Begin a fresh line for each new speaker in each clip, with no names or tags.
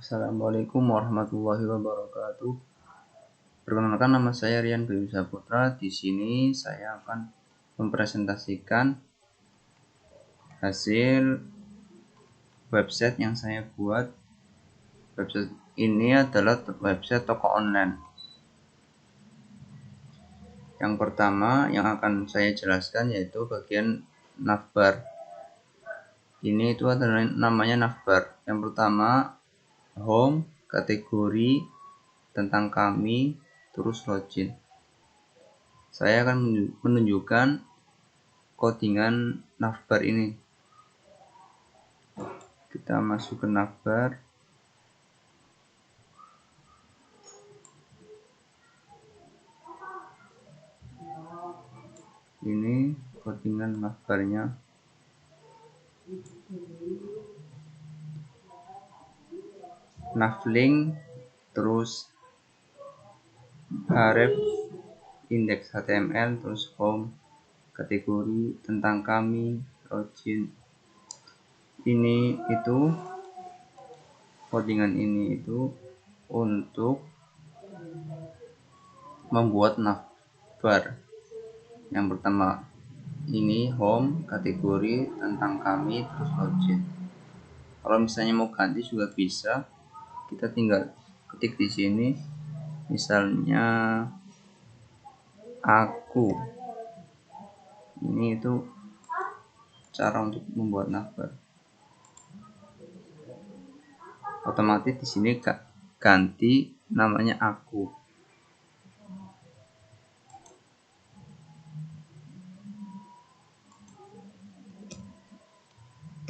Assalamualaikum warahmatullahi wabarakatuh. Perkenalkan, nama saya Rian Dewi Saputra. Di sini saya akan mempresentasikan hasil website yang saya buat. Website ini adalah website toko online. Yang pertama yang akan saya jelaskan yaitu bagian navbar. Ini itu adalah namanya navbar. Yang pertama home, kategori, tentang kami, terus login. Saya akan menunjukkan codingan navbar ini. Kita masuk ke navbar. Ini codingan navbarnya. Navlink, terus href, index HTML, terus home, kategori, tentang kami, login. Ini itu codingan ini itu untuk membuat navbar. Yang pertama ini home, kategori, tentang kami, terus login. Kalau misalnya mau ganti juga bisa, kita tinggal ketik di sini, misalnya aku. Ini itu cara untuk membuat navbar. Otomatis di sini ganti namanya aku.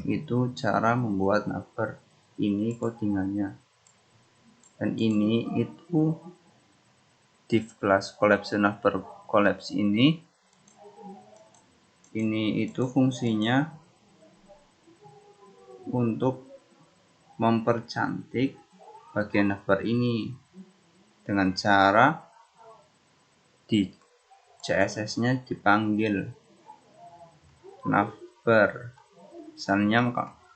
Itu cara membuat navbar. Ini codingannya. Dan ini itu div class collapse navbar collapse ini itu fungsinya untuk mempercantik bagian navbar ini dengan cara di CSS-nya dipanggil navbar. Misalnya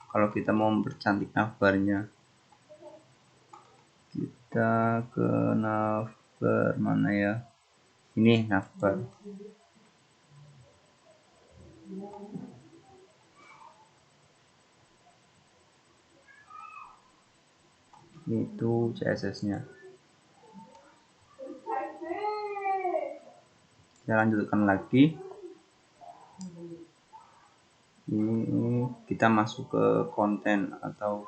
kalau kita mau mempercantik navbarnya, kita ke navbar mana ya? Ini navbar. Itu CSS-nya. Kita lanjutkan lagi. Ini kita masuk ke konten atau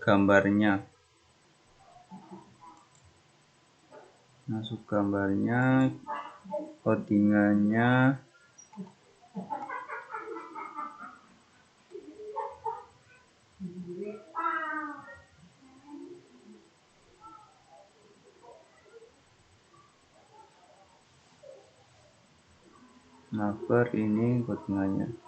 gambarnya. Masuk gambarnya, codingannya navbar, ini codingannya.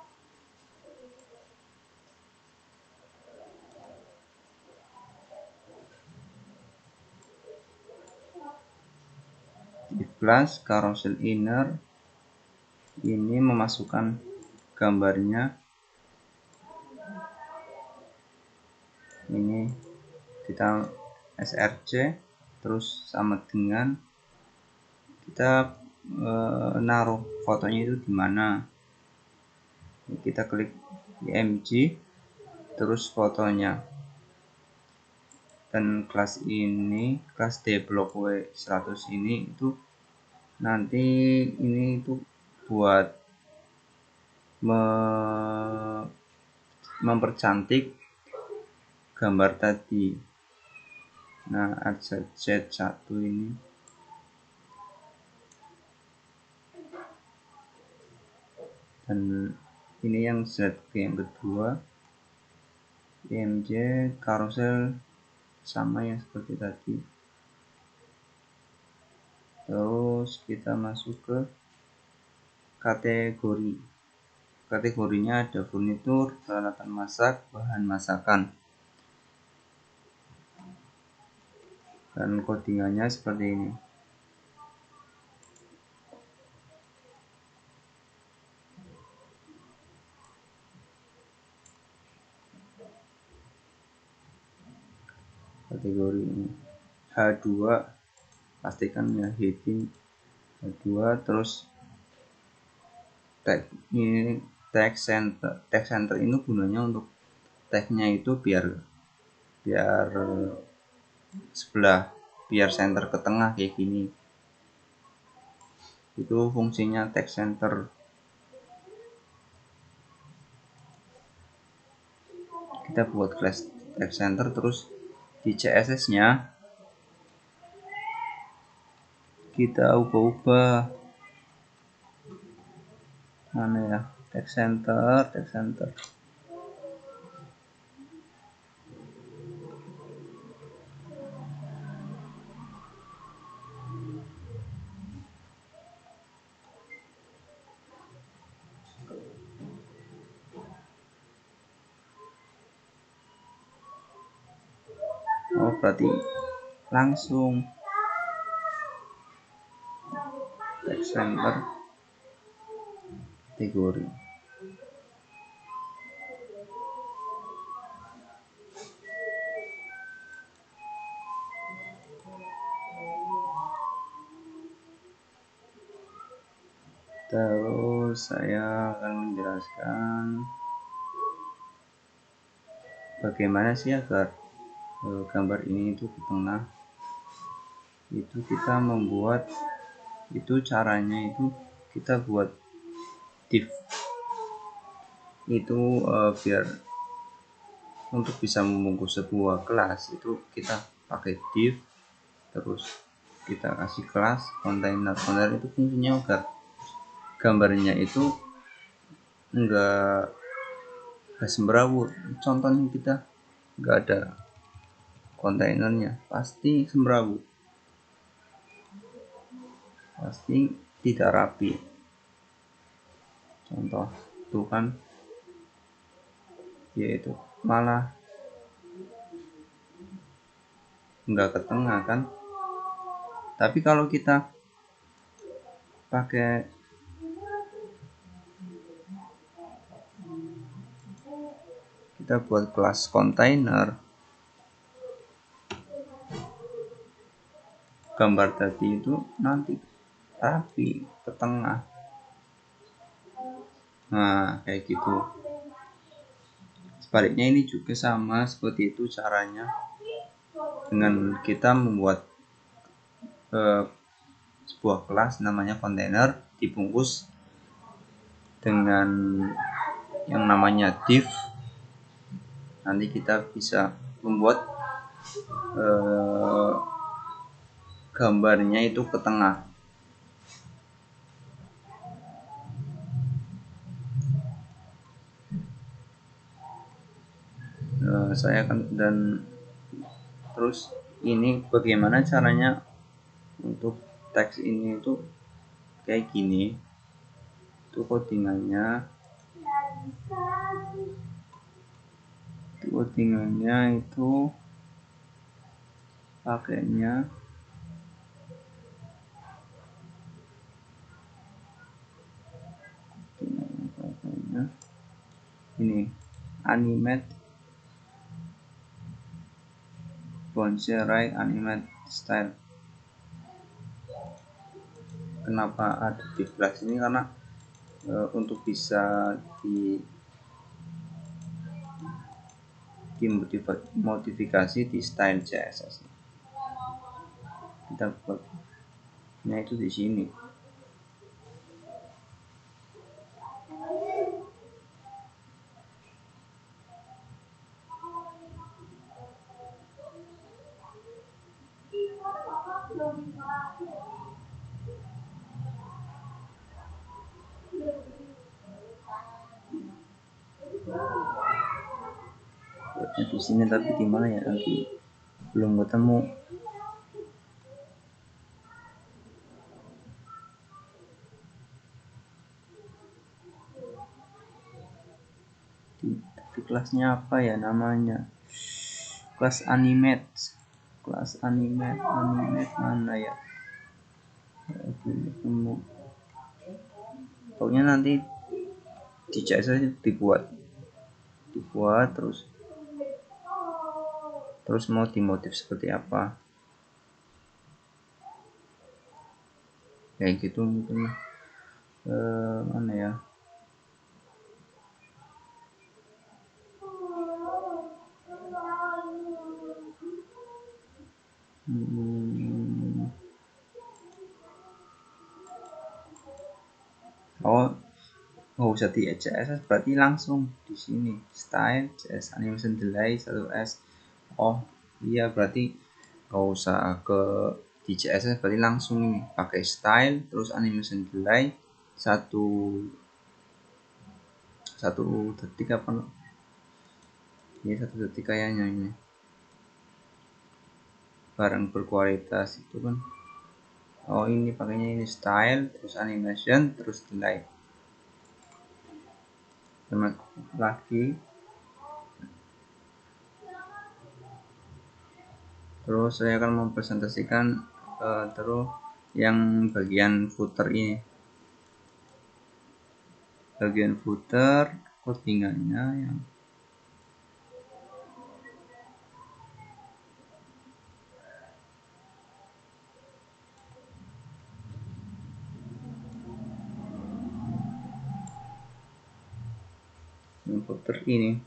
Div class carousel inner ini memasukkan gambarnya. Ini kita src, terus sama dengan kita naruh fotonya itu di mana. Kita klik img, terus fotonya. Dan kelas ini, kelas dblok w100 ini itu nanti ini itu buat mempercantik gambar tadi. Nah, ada Z1 ini. Dan ini yang ZG yang kedua. IMJ carousel sama yang seperti tadi. Terus kita masuk ke kategori. Kategorinya ada furnitur, peralatan masak, bahan masakan. Dan codingannya seperti ini. kategori ini H2, pastikan ya heading H2, terus tag ini tag center ini gunanya untuk tagnya itu biar sebelah, biar center ke tengah kayak gini. Itu fungsinya tag center. Kita buat class tag center, terus di CSS nya kita ubah-ubah mana ya, tag center. Oh berarti langsung tag center kategori. Terus saya akan menjelaskan bagaimana sih agar gambar ini itu ke tengah. Itu kita membuat, itu caranya itu kita buat div itu biar untuk bisa membungkus sebuah kelas itu kita pakai div, terus kita kasih kelas container itu fungsinya agar gambarnya itu enggak semrawut. Contohnya kita enggak ada kontainernya, pasti semrawut, pasti tidak rapi. Contoh tuh kan, yaitu malah enggak ke tengah kan. Tapi kalau kita pakai kita buat kelas kontainer, gambar tadi itu nanti rapi ke tengah. Nah kayak gitu. Sebaliknya ini juga sama seperti itu caranya, dengan kita membuat sebuah kelas namanya kontainer dibungkus dengan yang namanya div. Nanti kita bisa membuat gambarnya itu ke tengah. Saya akan, dan terus ini bagaimana caranya untuk teks ini itu kayak gini. Itu codingannya itu pakainya ini animate bounce right animate style. Kenapa ada di kelas ini? Karena untuk bisa dimodifikasi di style CSS. Kita buatnya itu di sini. Buatnya di sini, tapi di mana ya, nanti belum ketemu. Di kelasnya apa ya namanya? Kelas animate mana ya? Ketemu. Pokoknya nanti di CSS dibuat terus terus mau dimotif seperti apa kayak gitu mungkin. Mana ya, oh nggak usah di CSS, berarti langsung di sini style CS animation delay 1S. Oh iya, berarti nggak usah ke di CSS, berarti langsung ini pakai style terus animation delay satu detik apa ini, 1 detik kayaknya ini barang berkualitas itu kan. Oh ini pakainya ini style terus animation terus delay. Sama lagi terus saya akan mempresentasikan terus yang bagian footer ini, bagian footer codingannya yang footer ini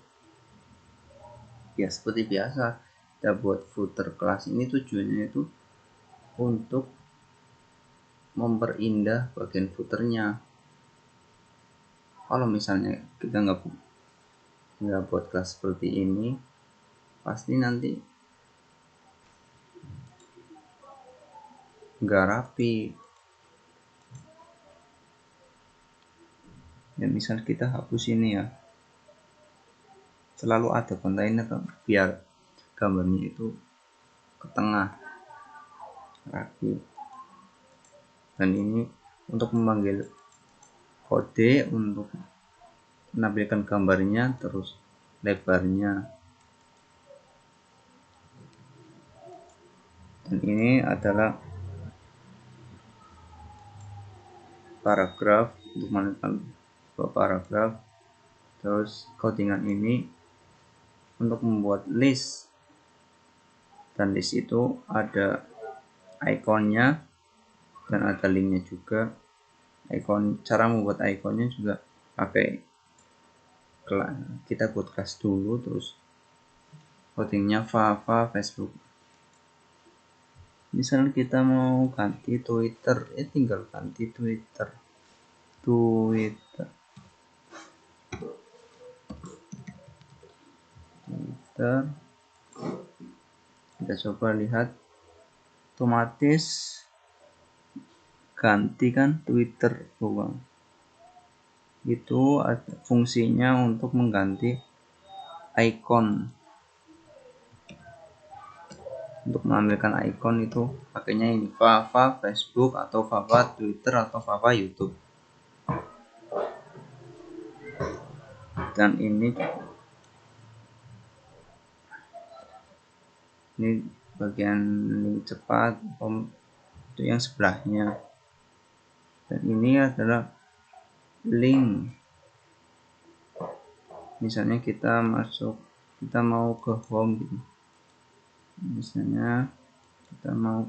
ya seperti biasa kita buat footer kelas ini tujuannya itu untuk memperindah bagian footernya. Kalau misalnya kita nggak buat kelas seperti ini, pasti nanti nggak rapi. Ya misal kita hapus ini ya, selalu ada kontainer biar gambarnya itu ke tengah rapi. Dan ini untuk memanggil kode untuk menampilkan gambarnya terus lebarnya. Dan ini adalah paragraf untuk menentukan sebuah paragraf. Terus codingan ini untuk membuat list, dan list itu ada ikonnya dan ada linknya juga. Cara membuat ikonnya juga pakai kita buat kelas dulu, terus codingnya Java Facebook. Misalnya kita mau ganti Twitter, tinggal ganti Twitter. Kita coba lihat, otomatis ganti kan Twitter doang. Itu ada fungsinya untuk mengganti icon. Untuk mengambilkan icon itu pakainya ini Java Facebook atau Java Twitter atau Java YouTube. Dan ini bagian link cepat itu yang sebelahnya. Dan ini adalah link. Misalnya kita mau ke home gitu. Misalnya kita mau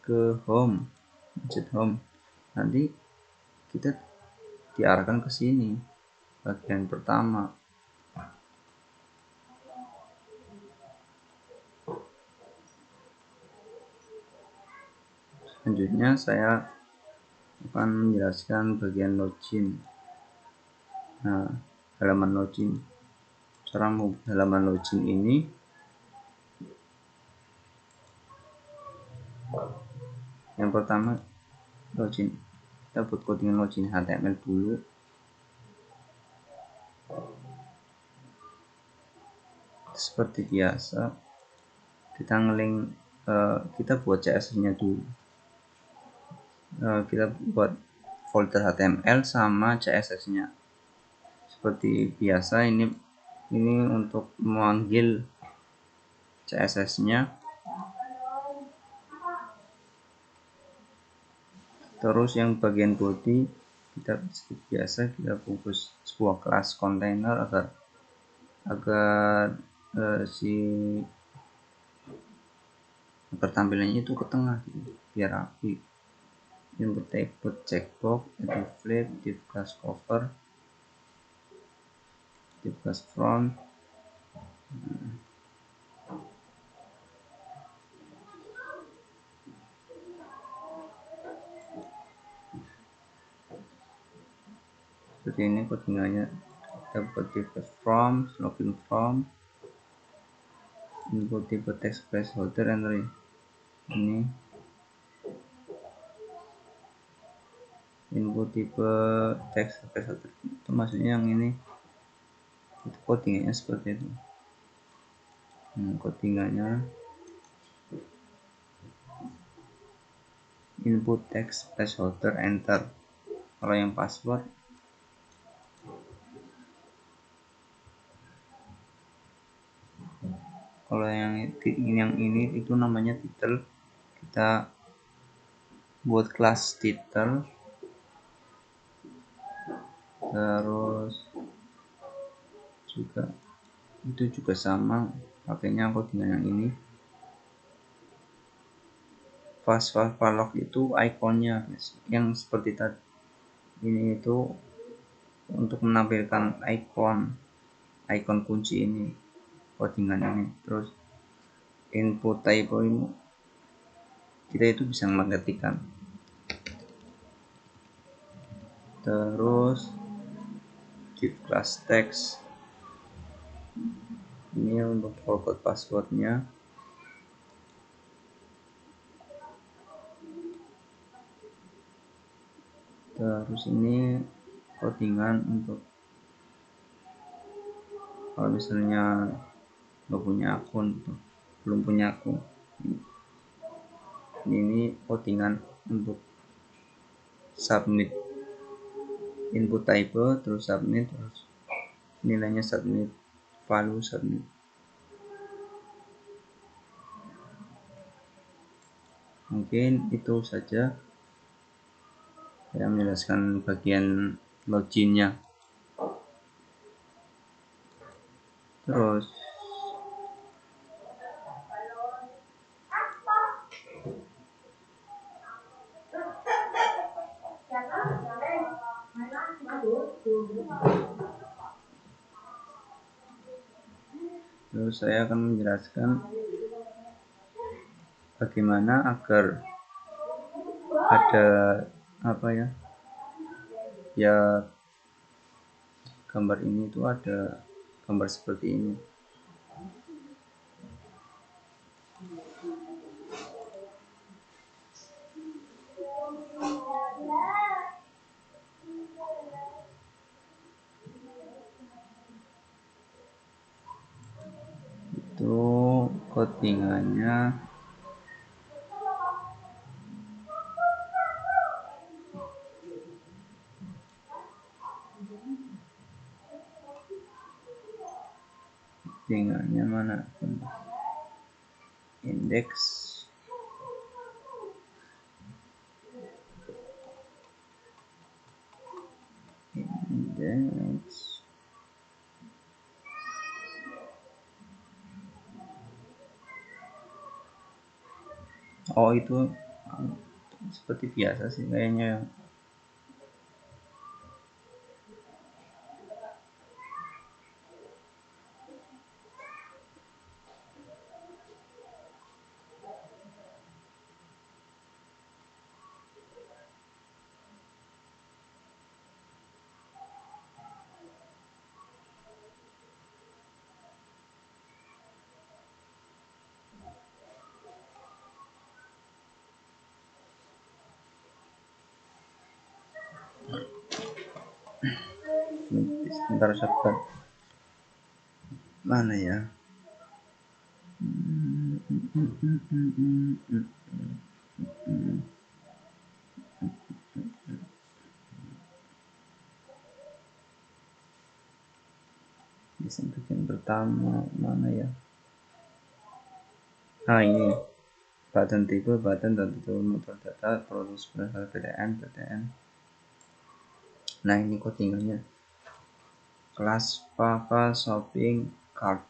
ke home, mencet home, nanti kita diarahkan ke sini bagian pertama. Selanjutnya saya akan menjelaskan bagian login. Nah, halaman login, cara membuat halaman login ini yang pertama login, kita buat codingan login HTML dulu. Seperti biasa kita ngelink, kita buat CSS nya dulu. Kita buat folder HTML sama CSS nya seperti biasa. Ini untuk memanggil CSS nya. Terus yang bagian body kita seperti biasa kita fokus sebuah kelas kontainer agar si tampilannya itu ke tengah gitu, biar rapi. Input type checkbox, edit flip, div class cover, div class front. Seperti ini codingannya. Kita buat div class from, login from, input tipe text placeholder, enter ini. Input tipe text placeholder itu maksudnya yang ini, itu codingannya seperti itu. Codingannya input text placeholder, enter. Kalau yang password, kalau yang ini itu namanya title, kita buat kelas title, terus juga itu juga sama pakainya codingan yang ini. Fast lock itu ikonnya yang seperti tadi ini, itu untuk menampilkan ikon kunci ini, codingan ini. Terus input typo ini kita itu bisa mengetikkan. Terus div class text ini untuk forgot passwordnya. Terus ini codingan untuk kalau misalnya nggak punya akun, belum punya akun, ini codingan untuk submit, input type terus submit, terus nilainya submit, value submit. Mungkin itu saja saya menjelaskan bagian loginnya. Terus saya akan menjelaskan bagaimana agar ada ya gambar ini tuh ada gambar seperti ini. Itu codingannya. Codingannya mana? Index. Oh, itu seperti biasa sih kayaknya. Sebentar sabar. Mana ya? Bisa bagian pertama mana ya? Ini button tipe, button dan tipe motor data, produk berasal PTN. Nah, ini codingannya kelas Papa Shopping Cart.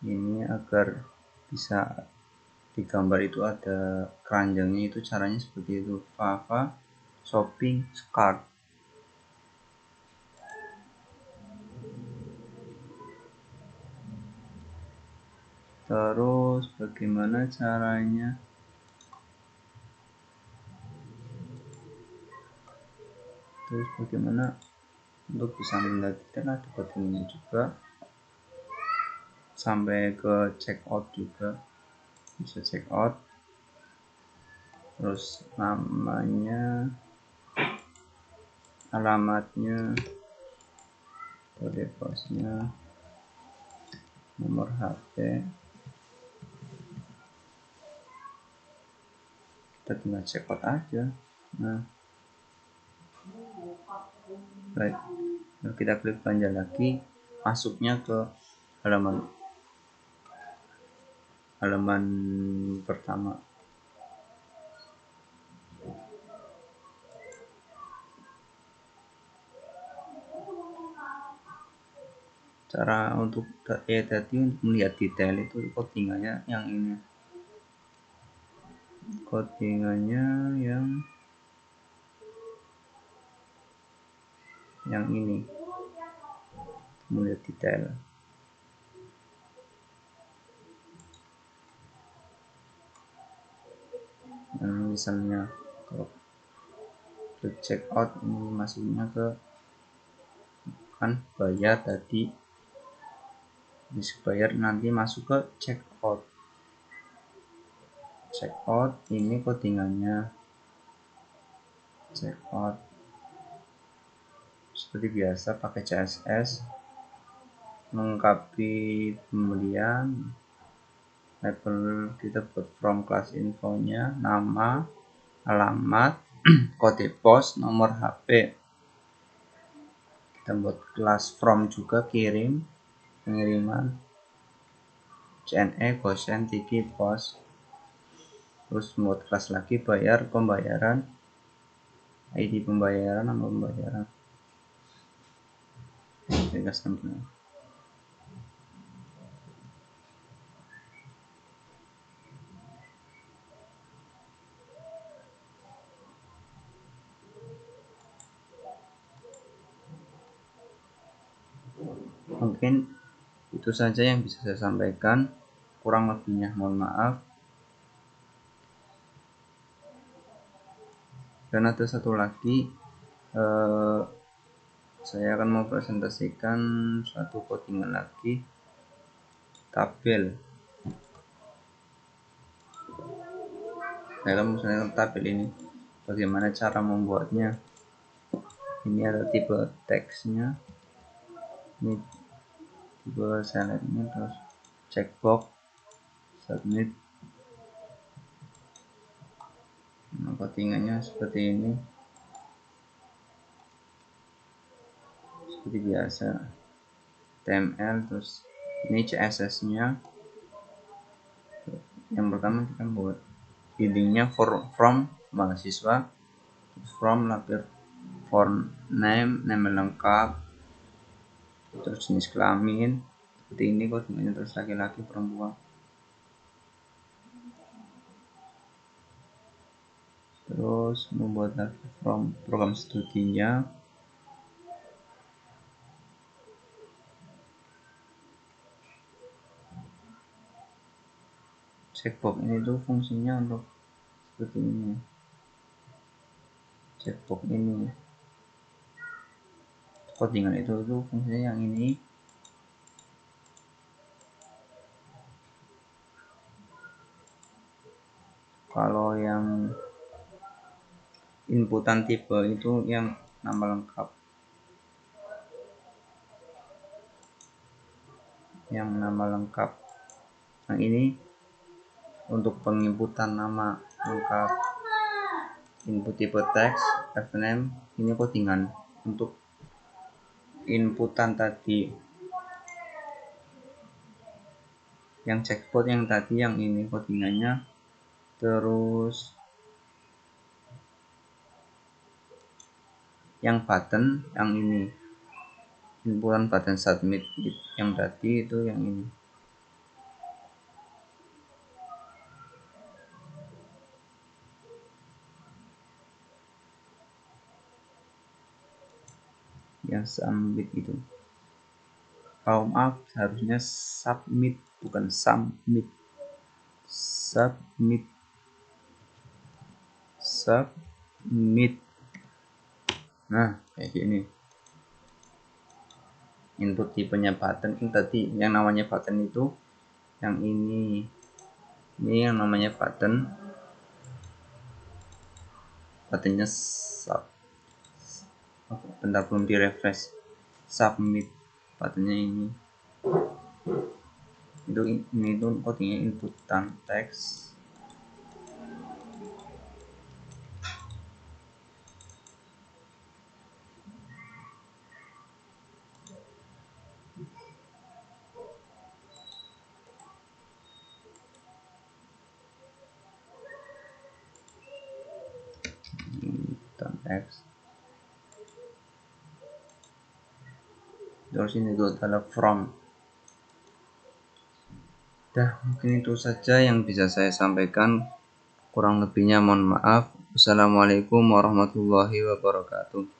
Ini agar bisa digambar itu ada keranjangnya, itu caranya seperti itu. Fava shopping cart. Terus bagaimana caranya untuk bisa melihat detail, ada buttonnya juga, sampai ke checkout juga bisa checkout. Terus namanya, alamatnya, kode posnya, nomor HP, kita tinggal checkout aja. Nah, baik, kita klik belanja lagi, masuknya ke halaman pertama. Cara untuk tadi untuk melihat detail itu codingannya yang ini, yang ini melihat detail. Misalnya kalau klik checkout, ini masuknya ke kan bayar tadi, bayar, nanti masuk ke checkout. Ini codingannya checkout seperti biasa pakai CSS, melengkapi pembelian. Label kita buat from class infonya, nama, alamat, kode pos, nomor HP. Kita buat kelas from juga, pengiriman, CNE, gosen, tiki, pos. Terus buat kelas lagi pembayaran, ID pembayaran, nama pembayaran, customer. Mungkin itu saja yang bisa saya sampaikan, kurang lebihnya mohon maaf. Dan ada satu lagi, saya akan mau presentasikan suatu codingan lagi, tabel. Saya akan misalnya tabel ini, bagaimana cara membuatnya. Ini ada tipe teksnya, ini tipe selectnya, terus checkbox, submit. Nah, codingannya seperti ini, seperti biasa, HTML. Terus ini CSS nya. Yang pertama kita buat headingnya from mahasiswa, from lapir for name lengkap, terus jenis kelamin seperti ini, codingannya, terus laki-laki perempuan. Terus membuat from program studinya, checkbox ini tuh fungsinya untuk seperti ini. Checkbox ini codingan itu fungsinya yang ini. Kalau yang inputan tipe itu yang nama lengkap, yang ini untuk penginputan nama lengkap, input tipe teks, fname. Ini codingan untuk inputan tadi. Yang checkbox yang tadi, yang ini codingannya. Terus yang button, yang ini inputan button submit, yang tadi itu yang ini. yang submit itu. Kalau maaf, harusnya submit bukan submit. Submit. Nah, kayak gini. Input tipenya button ini tadi yang namanya button itu yang ini yang namanya buttonnya sub. Bentar, belum di refresh. Submit buttonnya ini itu codingnya input teks. Teks. Terus ini itu adalah from. Dah, mungkin itu saja yang bisa saya sampaikan. Kurang lebihnya mohon maaf. Wassalamualaikum warahmatullahi wabarakatuh.